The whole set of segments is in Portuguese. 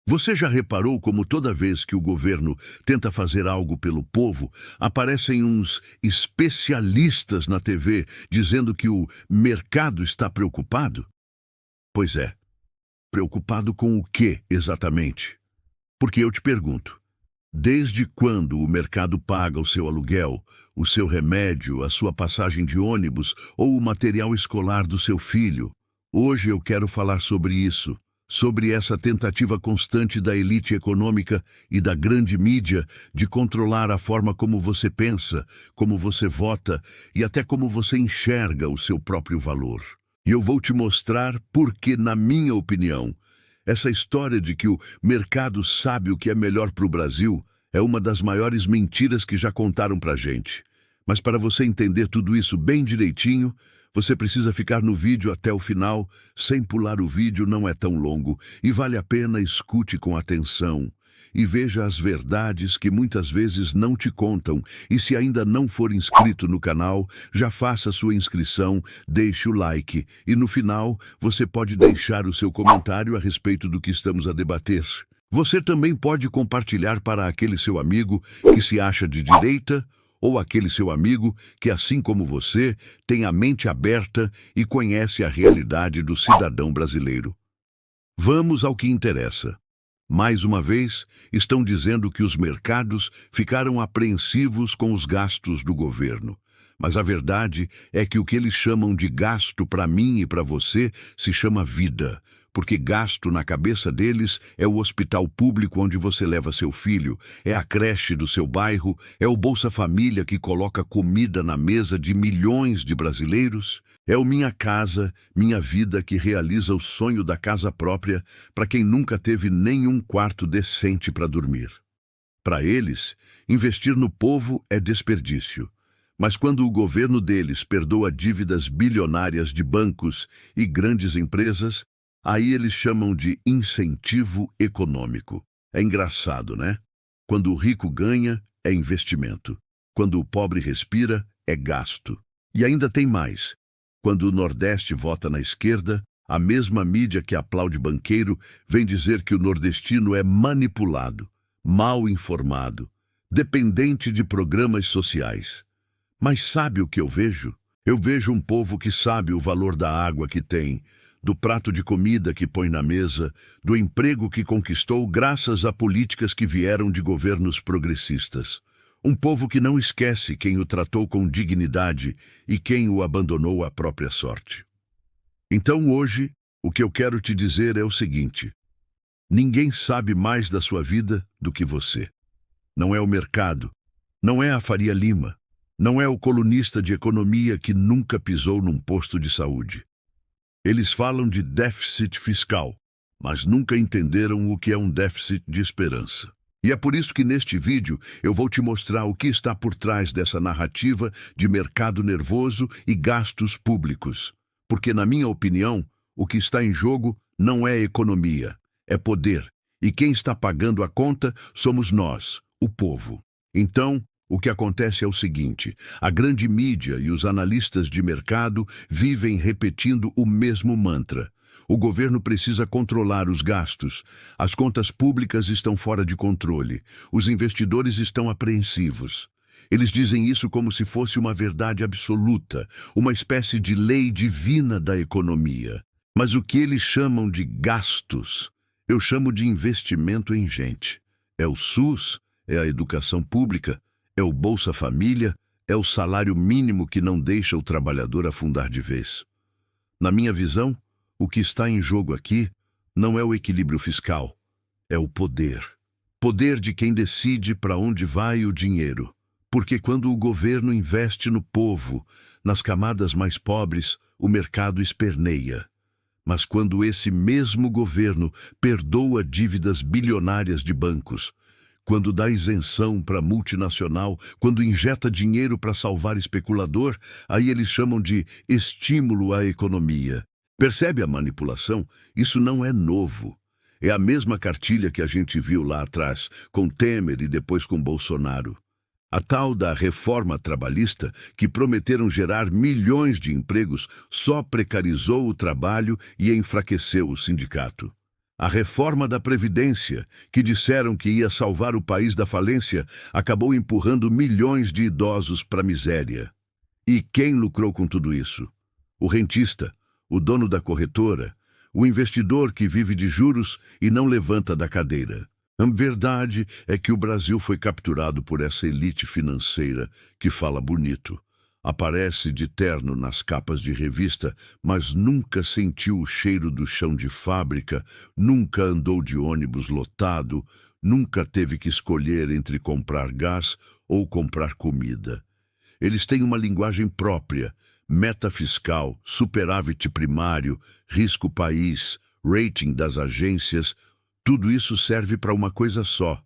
Você já reparou como toda vez que o governo tenta fazer algo pelo povo, aparecem uns especialistas na TV dizendo que o mercado está preocupado? Pois é, preocupado com o quê exatamente? Porque eu te pergunto, desde quando o mercado paga o seu aluguel, o seu remédio, a sua passagem de ônibus ou o material escolar do seu filho? Hoje eu quero falar sobre isso. Sobre essa tentativa constante da elite econômica e da grande mídia de controlar a forma como você pensa, como você vota e até como você enxerga o seu próprio valor. E eu vou te mostrar porque, na minha opinião, essa história de que o mercado sabe o que é melhor para o Brasil é uma das maiores mentiras que já contaram para a gente. Mas para você entender tudo isso bem direitinho, você precisa ficar no vídeo até o final, sem pular o vídeo, não é tão longo, e vale a pena escute com atenção e veja as verdades que muitas vezes não te contam. E se ainda não for inscrito no canal, já faça sua inscrição, deixe o like e no final você pode deixar o seu comentário a respeito do que estamos a debater. Você também pode compartilhar para aquele seu amigo que se acha de direita, ou aquele seu amigo que, assim como você, tem a mente aberta e conhece a realidade do cidadão brasileiro. Vamos ao que interessa. Mais uma vez, estão dizendo que os mercados ficaram apreensivos com os gastos do governo. Mas a verdade é que o que eles chamam de gasto para mim e para você se chama vida. Porque gasto na cabeça deles é o hospital público onde você leva seu filho, é a creche do seu bairro, é o Bolsa Família que coloca comida na mesa de milhões de brasileiros, é o Minha Casa, Minha Vida que realiza o sonho da casa própria para quem nunca teve nenhum quarto decente para dormir. Para eles, investir no povo é desperdício. Mas quando o governo deles perdoa dívidas bilionárias de bancos e grandes empresas, aí eles chamam de incentivo econômico. É engraçado, né? Quando o rico ganha, é investimento. Quando o pobre respira, é gasto. E ainda tem mais. Quando o Nordeste vota na esquerda, a mesma mídia que aplaude banqueiro vem dizer que o nordestino é manipulado, mal informado, dependente de programas sociais. Mas sabe o que eu vejo? Eu vejo um povo que sabe o valor da água que tem, do prato de comida que põe na mesa, do emprego que conquistou graças a políticas que vieram de governos progressistas. Um povo que não esquece quem o tratou com dignidade e quem o abandonou à própria sorte. Então hoje, o que eu quero te dizer é o seguinte: ninguém sabe mais da sua vida do que você. Não é o mercado, não é a Faria Lima, não é o colunista de economia que nunca pisou num posto de saúde. Eles falam de déficit fiscal, mas nunca entenderam o que é um déficit de esperança. E é por isso que neste vídeo eu vou te mostrar o que está por trás dessa narrativa de mercado nervoso e gastos públicos. Porque, na minha opinião, o que está em jogo não é economia, é poder. E quem está pagando a conta somos nós, o povo. Então, o que acontece é o seguinte: a grande mídia e os analistas de mercado vivem repetindo o mesmo mantra. O governo precisa controlar os gastos, as contas públicas estão fora de controle, os investidores estão apreensivos. Eles dizem isso como se fosse uma verdade absoluta, uma espécie de lei divina da economia. Mas o que eles chamam de gastos, eu chamo de investimento em gente. É o SUS, é a educação pública, é o Bolsa Família, é o salário mínimo que não deixa o trabalhador afundar de vez. Na minha visão, o que está em jogo aqui não é o equilíbrio fiscal, é o poder. Poder de quem decide para onde vai o dinheiro. Porque quando o governo investe no povo, nas camadas mais pobres, o mercado esperneia. Mas quando esse mesmo governo perdoa dívidas bilionárias de bancos, quando dá isenção para multinacional, quando injeta dinheiro para salvar especulador, aí eles chamam de estímulo à economia. Percebe a manipulação? Isso não é novo. É a mesma cartilha que a gente viu lá atrás, com Temer e depois com Bolsonaro. A tal da reforma trabalhista, que prometeram gerar milhões de empregos, só precarizou o trabalho e enfraqueceu o sindicato. A reforma da Previdência, que disseram que ia salvar o país da falência, acabou empurrando milhões de idosos para a miséria. E quem lucrou com tudo isso? O rentista, o dono da corretora, o investidor que vive de juros e não levanta da cadeira. A verdade é que o Brasil foi capturado por essa elite financeira que fala bonito. Aparece de terno nas capas de revista, mas nunca sentiu o cheiro do chão de fábrica, nunca andou de ônibus lotado, nunca teve que escolher entre comprar gás ou comprar comida. Eles têm uma linguagem própria, meta fiscal, superávit primário, risco país, rating das agências. Tudo isso serve para uma coisa só: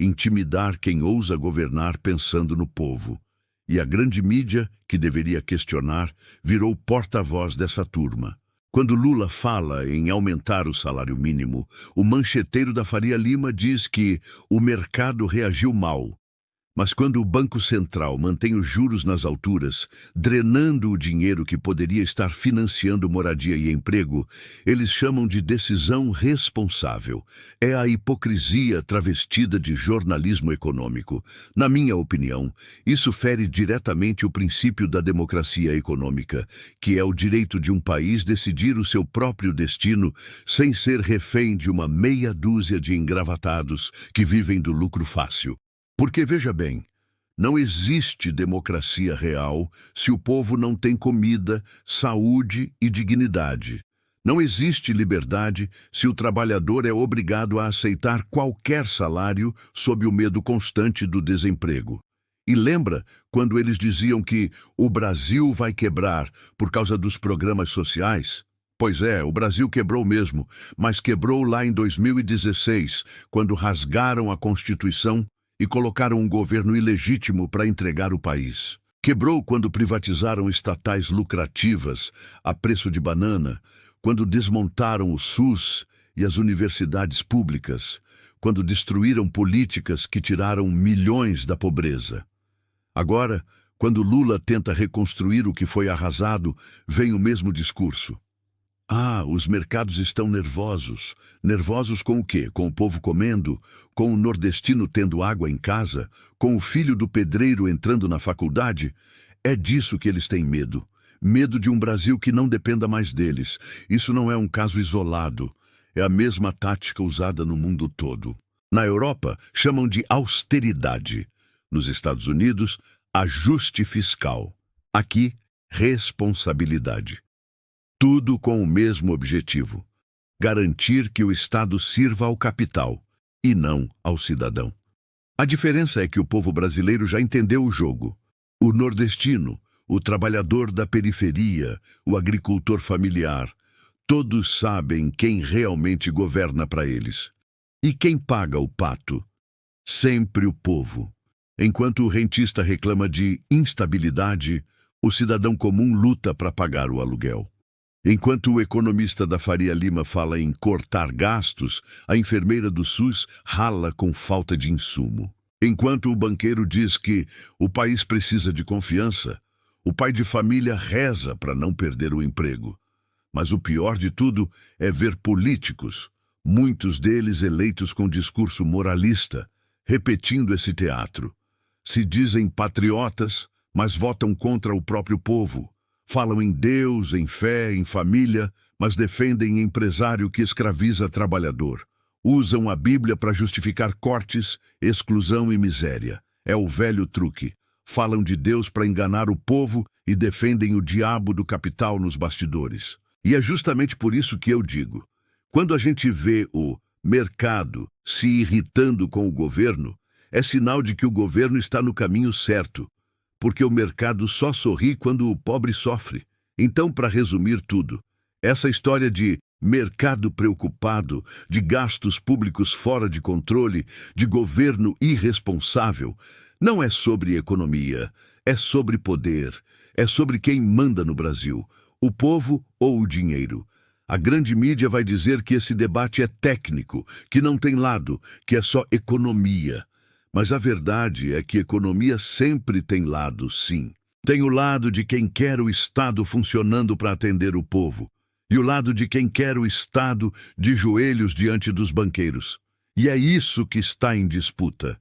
intimidar quem ousa governar pensando no povo. E a grande mídia, que deveria questionar, virou porta-voz dessa turma. Quando Lula fala em aumentar o salário mínimo, o mancheteiro da Faria Lima diz que o mercado reagiu mal. Mas quando o Banco Central mantém os juros nas alturas, drenando o dinheiro que poderia estar financiando moradia e emprego, eles chamam de decisão responsável. É a hipocrisia travestida de jornalismo econômico. Na minha opinião, isso fere diretamente o princípio da democracia econômica, que é o direito de um país decidir o seu próprio destino sem ser refém de uma meia dúzia de engravatados que vivem do lucro fácil. Porque, veja bem, não existe democracia real se o povo não tem comida, saúde e dignidade. Não existe liberdade se o trabalhador é obrigado a aceitar qualquer salário sob o medo constante do desemprego. E lembra quando eles diziam que o Brasil vai quebrar por causa dos programas sociais? Pois é, o Brasil quebrou mesmo, mas quebrou lá em 2016, quando rasgaram a Constituição e colocaram um governo ilegítimo para entregar o país. Quebrou quando privatizaram estatais lucrativas a preço de banana, quando desmontaram o SUS e as universidades públicas, quando destruíram políticas que tiraram milhões da pobreza. Agora, quando Lula tenta reconstruir o que foi arrasado, vem o mesmo discurso. Ah, os mercados estão nervosos. Nervosos com o quê? Com o povo comendo? Com o nordestino tendo água em casa? Com o filho do pedreiro entrando na faculdade? É disso que eles têm medo. Medo de um Brasil que não dependa mais deles. Isso não é um caso isolado. É a mesma tática usada no mundo todo. Na Europa, chamam de austeridade. Nos Estados Unidos, ajuste fiscal. Aqui, responsabilidade. Tudo com o mesmo objetivo: garantir que o Estado sirva ao capital e não ao cidadão. A diferença é que o povo brasileiro já entendeu o jogo. O nordestino, o trabalhador da periferia, o agricultor familiar, todos sabem quem realmente governa para eles. E quem paga o pato? Sempre o povo. Enquanto o rentista reclama de instabilidade, o cidadão comum luta para pagar o aluguel. Enquanto o economista da Faria Lima fala em cortar gastos, a enfermeira do SUS rala com falta de insumo. Enquanto o banqueiro diz que o país precisa de confiança, o pai de família reza para não perder o emprego. Mas o pior de tudo é ver políticos, muitos deles eleitos com discurso moralista, repetindo esse teatro. Se dizem patriotas, mas votam contra o próprio povo. Falam em Deus, em fé, em família, mas defendem empresário que escraviza trabalhador. Usam a Bíblia para justificar cortes, exclusão e miséria. É o velho truque. Falam de Deus para enganar o povo e defendem o diabo do capital nos bastidores. E é justamente por isso que eu digo: quando a gente vê o mercado se irritando com o governo, é sinal de que o governo está no caminho certo. Porque o mercado só sorri quando o pobre sofre. Então, para resumir tudo, essa história de mercado preocupado, de gastos públicos fora de controle, de governo irresponsável, não é sobre economia, é sobre poder, é sobre quem manda no Brasil, o povo ou o dinheiro. A grande mídia vai dizer que esse debate é técnico, que não tem lado, que é só economia. Mas a verdade é que economia sempre tem lado, sim. Tem o lado de quem quer o Estado funcionando para atender o povo. e o lado de quem quer o Estado de joelhos diante dos banqueiros. E é isso que está em disputa.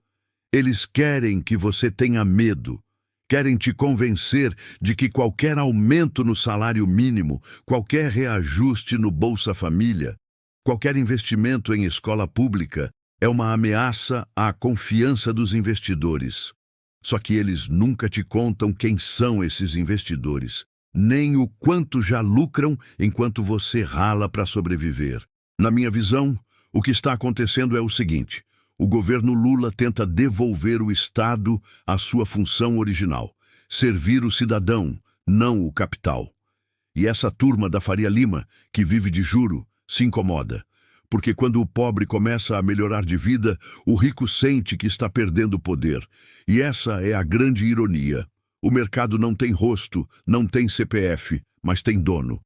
Eles querem que você tenha medo. Querem te convencer de que qualquer aumento no salário mínimo, qualquer reajuste no Bolsa Família, qualquer investimento em escola pública é uma ameaça à confiança dos investidores. Só que eles nunca te contam quem são esses investidores, nem o quanto já lucram enquanto você rala para sobreviver. Na minha visão, o que está acontecendo é o seguinte: o governo Lula tenta devolver o Estado à sua função original, servir o cidadão, não o capital. E essa turma da Faria Lima, que vive de juro, se incomoda, porque quando o pobre começa a melhorar de vida, o rico sente que está perdendo poder. E essa é a grande ironia. O mercado não tem rosto, não tem CPF, mas tem dono.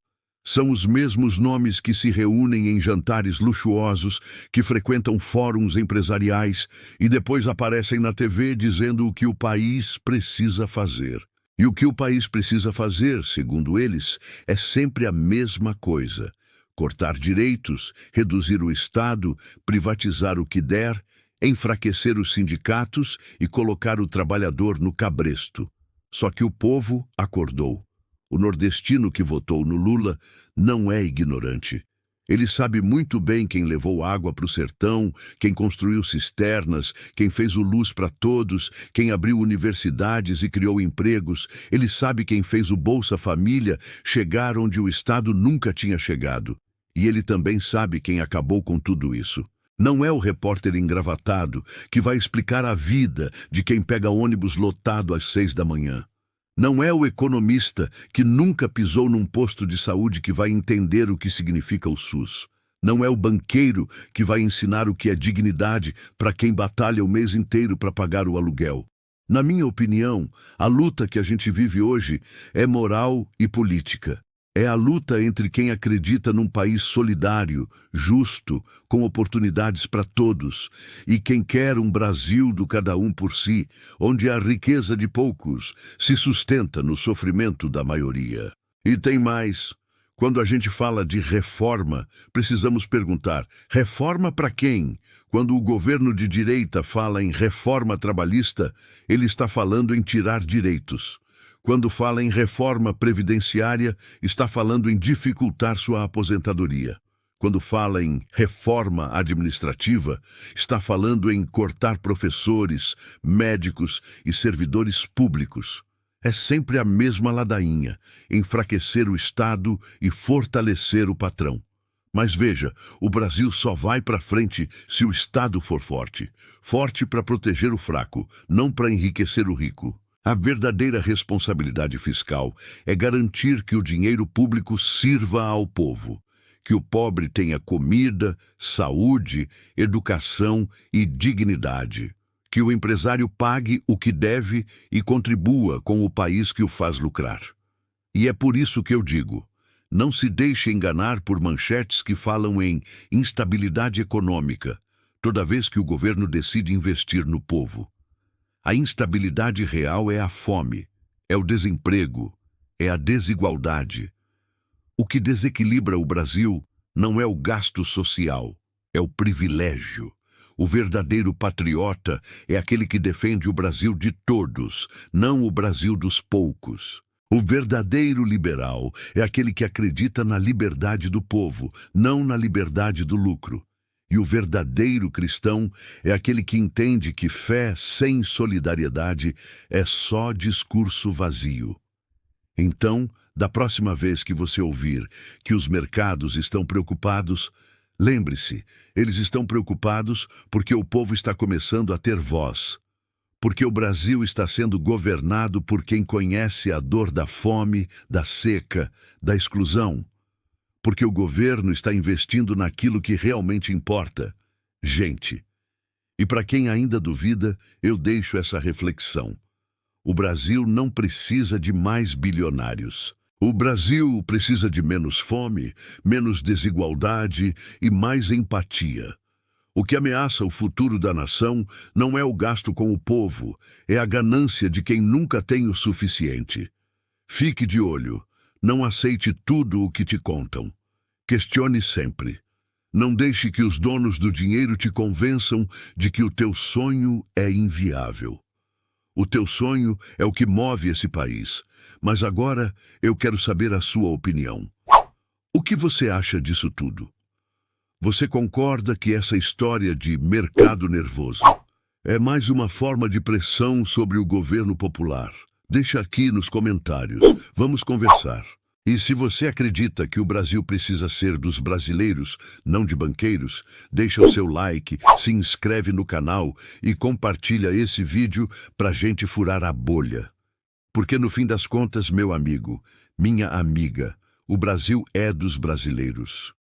São os mesmos nomes que se reúnem em jantares luxuosos, que frequentam fóruns empresariais e depois aparecem na TV dizendo o que o país precisa fazer. E o que o país precisa fazer, segundo eles, é sempre a mesma coisa: cortar direitos, reduzir o Estado, privatizar o que der, enfraquecer os sindicatos e colocar o trabalhador no cabresto. Só que o povo acordou. O nordestino que votou no Lula não é ignorante. Ele sabe muito bem quem levou água para o sertão, quem construiu cisternas, quem fez o Luz para Todos, quem abriu universidades e criou empregos. Ele sabe quem fez o Bolsa Família chegar onde o Estado nunca tinha chegado. E ele também sabe quem acabou com tudo isso. Não é o repórter engravatado que vai explicar a vida de quem pega ônibus lotado às 6 da manhã. Não é o economista que nunca pisou num posto de saúde que vai entender o que significa o SUS. Não é o banqueiro que vai ensinar o que é dignidade para quem batalha o mês inteiro para pagar o aluguel. Na minha opinião, a luta que a gente vive hoje é moral e política. É a luta entre quem acredita num país solidário, justo, com oportunidades para todos, e quem quer um Brasil do cada um por si, onde a riqueza de poucos se sustenta no sofrimento da maioria. E tem mais. Quando a gente fala de reforma, precisamos perguntar: reforma para quem? Quando o governo de direita fala em reforma trabalhista, ele está falando em tirar direitos. Quando fala em reforma previdenciária, está falando em dificultar sua aposentadoria. Quando fala em reforma administrativa, está falando em cortar professores, médicos e servidores públicos. É sempre a mesma ladainha: enfraquecer o Estado e fortalecer o patrão. Mas veja, o Brasil só vai para frente se o Estado for forte. Forte para proteger o fraco, não para enriquecer o rico. A verdadeira responsabilidade fiscal é garantir que o dinheiro público sirva ao povo, que o pobre tenha comida, saúde, educação e dignidade, que o empresário pague o que deve e contribua com o país que o faz lucrar. E é por isso que eu digo: não se deixe enganar por manchetes que falam em instabilidade econômica, toda vez que o governo decide investir no povo. A instabilidade real é a fome, é o desemprego, é a desigualdade. O que desequilibra o Brasil não é o gasto social, é o privilégio. O verdadeiro patriota é aquele que defende o Brasil de todos, não o Brasil dos poucos. O verdadeiro liberal é aquele que acredita na liberdade do povo, não na liberdade do lucro. E o verdadeiro cristão é aquele que entende que fé sem solidariedade é só discurso vazio. Então, da próxima vez que você ouvir que os mercados estão preocupados, lembre-se, eles estão preocupados porque o povo está começando a ter voz. Porque o Brasil está sendo governado por quem conhece a dor da fome, da seca, da exclusão. Porque o governo está investindo naquilo que realmente importa: gente. E para quem ainda duvida, eu deixo essa reflexão. O Brasil não precisa de mais bilionários. O Brasil precisa de menos fome, menos desigualdade e mais empatia. O que ameaça o futuro da nação não é o gasto com o povo, é a ganância de quem nunca tem o suficiente. Fique de olho. Não aceite tudo o que te contam. Questione sempre. Não deixe que os donos do dinheiro te convençam de que o teu sonho é inviável. O teu sonho é o que move esse país. Mas agora eu quero saber a sua opinião. O que você acha disso tudo? Você concorda que essa história de mercado nervoso é mais uma forma de pressão sobre o governo popular? Deixa aqui nos comentários. Vamos conversar. E se você acredita que o Brasil precisa ser dos brasileiros, não de banqueiros, deixa o seu like, se inscreve no canal e compartilha esse vídeo pra gente furar a bolha. Porque no fim das contas, meu amigo, minha amiga, o Brasil é dos brasileiros.